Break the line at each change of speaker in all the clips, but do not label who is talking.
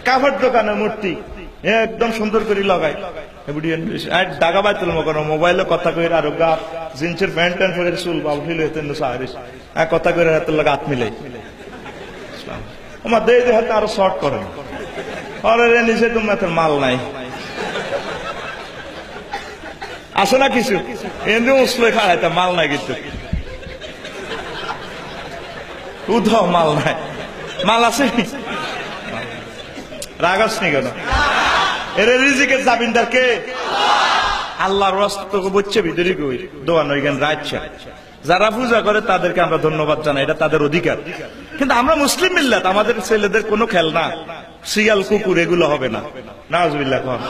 কাপড় দোকানে মূর্তি একদম সুন্দর করে লাগায় দাগা বাই তুলব কোনো মোবাইলে কথা কই আর গা জিন্সের প্যান্ট প্যান্ট পরে চুল বাউঠিল হেতেন সারিস কথা করে হাতে লাগা হাত মিলে আমার দেই হাতে আরো শর্ট করে আরে নিচে তোমার মাল নাই আসে না কিছু এমনি উসলে খাড়াইতে মাল নাই কিন্তু উধাও মাল নাই মাল আছে রাগাস নি কেন এর রিজিকের জামিনদার কে আল্লাহর রাস্তা তোকে বুঝছে ভিতরে কই দোয়ান ওইখান রাইচ্ছা যারা পূজা করে তাদেরকে আমরা ধন্যবাদ জানাই, এটা তাদের অধিকার। কিন্তু আমরা মুসলিম মিল্লাত, আমাদের ছেলেদের কোনো খেলনা শিয়াল কুকুর এগুলো হবে না। নাউজুবিল্লাহ। কোন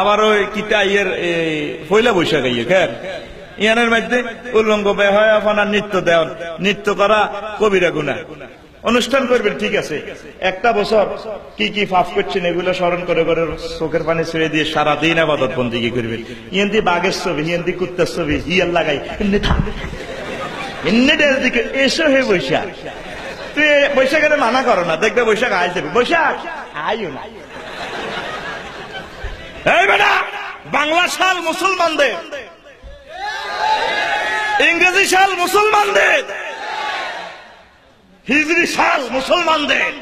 আবার ওই কিতা ইয়ের পয়লা বৈশাখ ইয়ে খের ইয়ানের মধ্যে উল্লঙ্গ বেহায়া ফানা নৃত্য দেওয়ান, নৃত্য করা কবিরা গুনাহ। অনুষ্ঠান করবেন ঠিক আছে, একটা বছর কি কি পাপ করছেন এগুলো স্মরণ করে করে চোখের পানি ছেড়ে দিয়ে সারাদিন ইবাদত বন্দেগী করবেন। ইয়েন্দি বাঘের ছবি, ইয়েন্দি কুত্তার ছবি হিয়াল লাগাই এমনিটার দিকে এসো হে বৈশাখ। তুই বৈশাখের মানা করো না, দেখবে বৈশাখ আয় যাবে। বৈশাখ আইও না। এই বেটা, বাংলা সাল মুসলমানদের, ইংরেজি সাল মুসলমানদের, হিজরি সাল মুসলমানদের।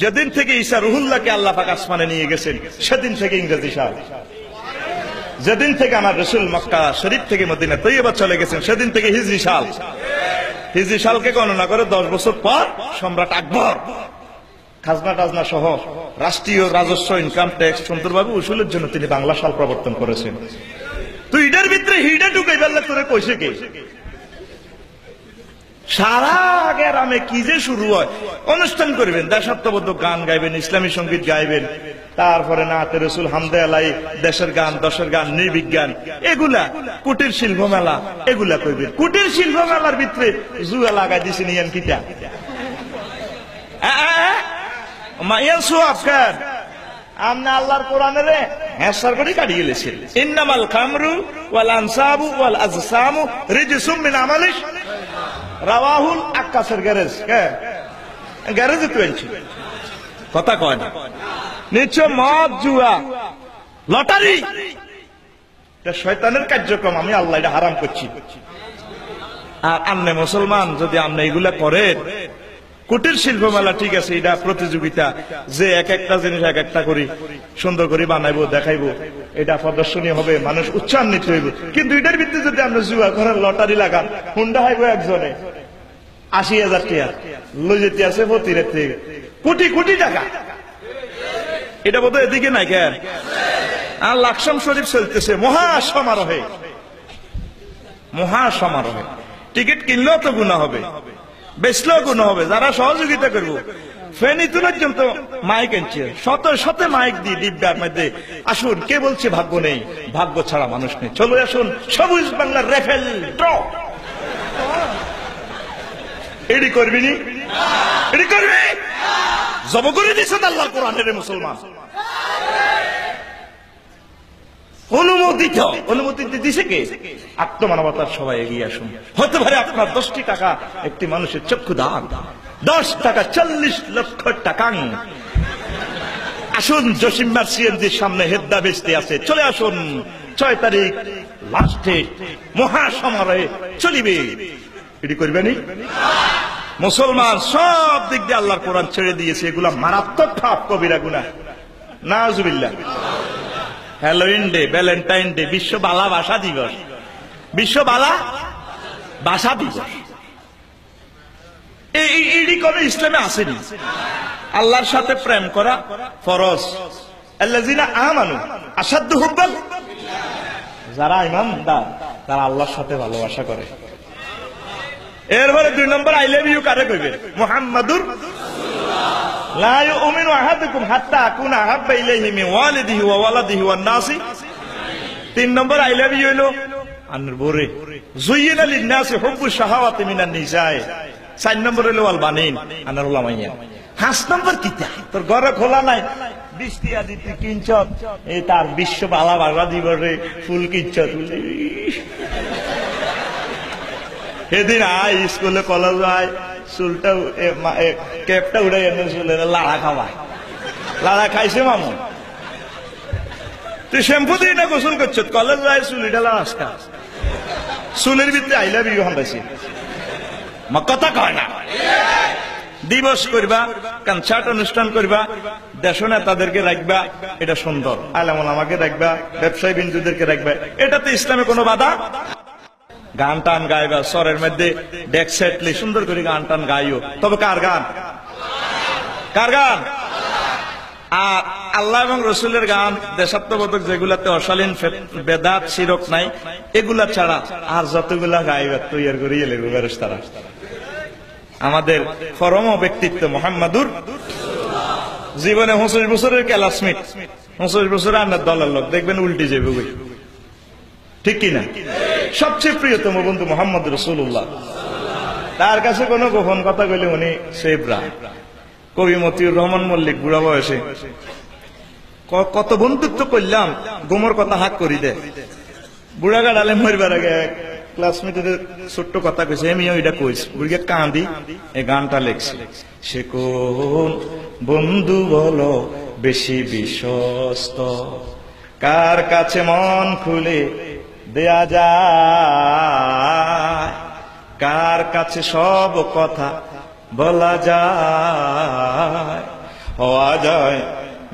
যেদিন থেকে ঈসা রুহুল্লাহকে আল্লাহ পাক আসমানে নিয়ে গেছেন সেদিন থেকে ইংরেজি সাল। যেদিন থেকে আমার রাসূল মক্কা শরীফ থেকে মদিনা তৈয়বা চলে গেছেন সেদিন থেকে হিজরি সাল। হিজরি সালকে গণনা করে 10 বছর পর সম্রাট আকবর খাজনা টাজনা সহ রাষ্ট্রীয় রাজস্ব ইনকাম ট্যাক্স সুন্দরভাবে উসুলের জন্য তিনি বাংলা সাল প্রবর্তন করেছেন। তুই এটার ভিতরে হিডে ঢুকাই ফেললে তোরে কইছে কে? সারা গ্রামে কি যে শুরু হয়, অনুষ্ঠান করবেন, দেশাত্মবোধক গান গাইবেন, ইসলামী সঙ্গীত গাইবেন, তারপরে নাতে রসুল হামদে আলাই, দেশের গান, দশের গান, নৃবিজ্ঞান, এগুলা কুটির শিল্প মেলা এগুলা করবেন। কুটির শিল্প মেলার ভিতরে জুয়া লাগাই দিছেন ইয়ান কিটা মাইয়ান সুয়াফকার আমনে আল্লাহর কোরআনে রে হেসার করে কাটিয়ে গেলেছেন। ইন্নামাল খামরু ওয়াল আনসাবু ওয়াল আজসামু রিজসুম মিন আমালিশ রাওয়াহুল আক্কাসের গ্যারেজ। গ্যারেজে তুলছি কথা কয় না। নিশ্চয় মদ, জুয়া, লটারি এটা শয়তানের কার্যক্রম, আমি আল্লাহ এটা হারাম করছি। আর আমনে মুসলমান যদি আমনে এগুলা করেন, কুটির শিল্প মেলা ঠিক আছে, এটা প্রতিযোগিতা, যে এক একটা জিনিস এক একটা করি সুন্দর করে বানাইবো দেখাইবো, এটা প্রদর্শনী হবে, মানুষ উচ্চান্বিত হইব। কিন্তু এটার ভিত্তিতে যদি আমরা জুয়া করেন, লটারি লাগান, হুন্ডা হাইবো একজনে 80,000 টাকা লই যেতে আছে প্রতিরের থেকে কোটি কোটি টাকা, এটা বোধ এদিকে নাই কেন? আর লাকসাম শরীফ চলতেছে মহাসমারোহে, মহাসমারোহে। টিকিট কিনলেও তো গুনাহ হবে, বেচলেও গুনাহ হবে। যারা সহযোগিতা করবো, ফেনী পর্যন্ত মাইক আনছে, শত শত মাইক দিয়ে ডিব্বার মধ্যে আসুন, কে বলছে ভাগ্য নেই? ভাগ্য ছাড়া মানুষ নেই, চলে আসুন সবুজ বাংলার রেফেল ড্র। এডি করবি নি? এডি করবি? জব করে দিয়েছেন আল্লাহর কোরআনের মুসলমান। অনুমতি দিছে কে? আত্মমানবতার সবাই এগিয়ে আসুন। হতে পারে আপনার 10টি টাকা একটি মানুষের চক্ষু দান, 10 টাকা 40 লক্ষ টাকা। আসুন, জসিমবার সিএনজির সামনে হেদ্দা বেচতে আছে, চলে আসুন 6 তারিখ লাস্টে মহাসমারোহে চলিবে। এটি করবেনি? মুসলমান সব দিক দিয়ে আল্লাহর কোরআন ছেড়ে দিয়েছে, এগুলা মারাত্মক পাপ, কবিরা গুনাহ। নাউজুবিল্লাহ। হ্যালোইন ডে, ভ্যালেন্টাইন ডে, বিশ্ব বালা ভাষা দিবস, বিশ্ব বালা ভাষা দিবস, এই কোন ইসলামে আসেনি। আল্লাহর সাথে প্রেম করা ফরজ। আল্লাযিনা আমানু আশাদ্দু হুব্বান, যারা ঈমানদার তারা আল্লাহর সাথে ভালোবাসা করে। এরপরে 2 নম্বর আই লাভ ইউ কারে কইবে? মুহাম্মাদুর লা ইউমিনু আহাদুকুম হাত্তা আকুনা আহাব্বা ইলাইহি মিন ওয়ালিদিহি ওয়া ওয়ালাদিহি ওয়ান নাসি। 3 নম্বর আই লাভ ইউ হলো আনর বরে যুইনা লিন-নাসি হুব্বু শাহাওয়াতি মিনান নিসাই। 4 নম্বর হলো আল বানিন আনার উলামাইয়া। 5 নম্বর কিতা? তোর ঘরে খোলা নাই, বৃষ্টি আদিতে কিনছ, এই তার বিশ্ব বালা বাগা দিবরে ফুল কিনছ। সেদিন আয় স্কুলে কলেজ আয় চুলটা ক্যাপটা উড়ে এনে চুলে লাড়া খাওয়ায়, লাড়া খাইছে মামু। তুই শ্যাম্পু দিয়ে না গোসল করছ, কলেজ যায় চুলিটা লাড়া, চুলের ভিতরে আই লাভ ইউ হান্দাইছে, কথা কয় না। দিবস করবা, কনসার্ট অনুষ্ঠান করবা, দেশ নেতাদেরকে রাখবা, এটা সুন্দর। আলেমুল আমাকে রাখবা, ব্যবসায়ী বিন্দুদেরকে রাখবা, এটাতে ইসলামে কোনো বাধা। গান টান গাইবা, স্বরের মধ্যে ডেক সেটলি সুন্দর করে গান টান গাইও, তবে কার গান? কার গান? আর আল্লাহ এবং রসুলের গান, দেশাত্মবোধক যেগুলাতে অশালীন বেদাত শিরক নাই, এগুলা ছাড়া আর যতগুলা গাইবা তৈরি করিয়ে লেগে বেরোস তারা। আমাদের পরম ব্যক্তিত্ব মুহাম্মাদুর জীবনে 25 বছরের ক্লাসমেট, 25 বছর আপনার দলের লোক দেখবেন উল্টে যাবে, ঠিক কিনা? সবচেয়ে প্রিয়তম বন্ধু মুহাম্মদ রাসূলুল্লাহ, তার কাছে কোনো গোপন কথা কইলে উনি সেবরা। কবি মতিউর রহমান মল্লিক বুড়া বয়সে কত বন্ধুত্ব করলাম, গোমর কথা হাক করি দে। বুড়া গাড়ালে মরবার আগে ক্লাসমেটের ছোট্ট কথা কইছে, আমি ওইটা কইছি, বুড়িকে কাঁদি এই গানটা লেখছি। সে কোন বন্ধু বলো বেশি বিশ্বস্ত, কার কাছে মন খুলে দেয়া যায়, কার কাছে সব কথা বলা যায়, হওয়া যায়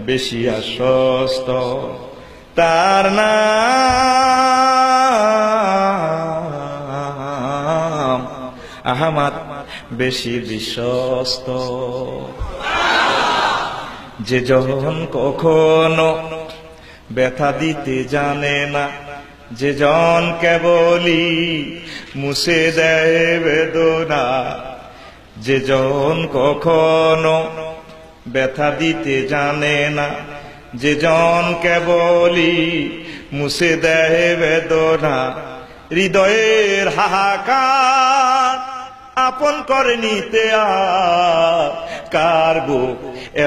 বেশি আশ্বস্ত, তার নাম আহমদ বেশি বিশ্বস্ত। যে যখন কখনো ব্যথা দিতে জানে না, যে জন কেবলই মুছে দেয় বেদনা, যে জন কখনো ব্যথা দিতে জানে না, যে জন কেবলই মুছে দেয় বেদনা, হৃদয়ের হাহাকার আপন করে নিতে আর কার বুক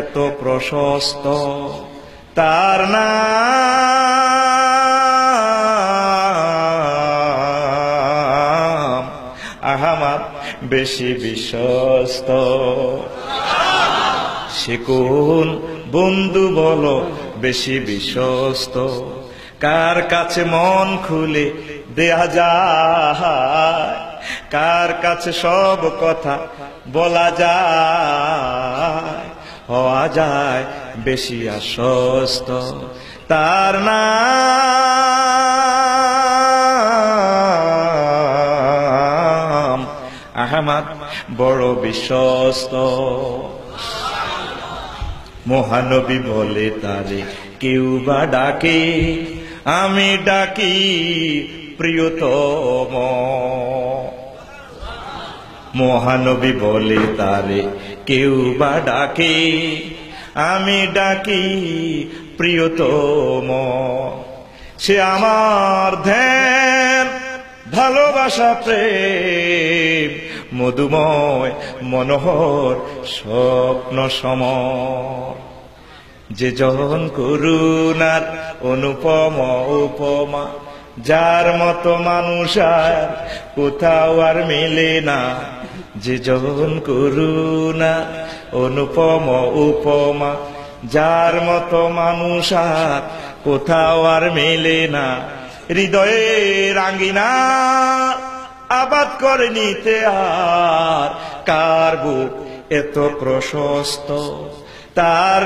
এত প্রশস্ত, তার নাম আহমদ বেশি বিশ্বস্ত। সে কোন বন্ধু বলো বেশি বিশ্বস্ত, কার কাছে মন খুলে দেয়া যায়, কার কাছে সব কথা বলা যায়, হওয়া যায় বেশি আশ্বস্ত, তার নাম আহমদ বড় বিশ্বস্ত। মহানবী বলে তারে কেউ বা ডাকে, আমি ডাকি প্রিয়তম। মহানবী বলে তারে কেউ বা ডাকে, আমি ডাকি প্রিয়তম। সে আমার ধ্যান ভালোবাসা প্রেম মধুময় মনোহর স্বপ্ন সমর, যে জন করুণার অনুপম উপমা, যার মতো মানুষ আর কোথাও আর মেলে না, যে জন করুণা অনুপম উপমা, যার মতো মানুষ আর কোথাও আর মেলে না, হৃদয়ের আঙ্গিনা আবাদ করে নিতে আর কার বুক এত প্রশস্ত, তার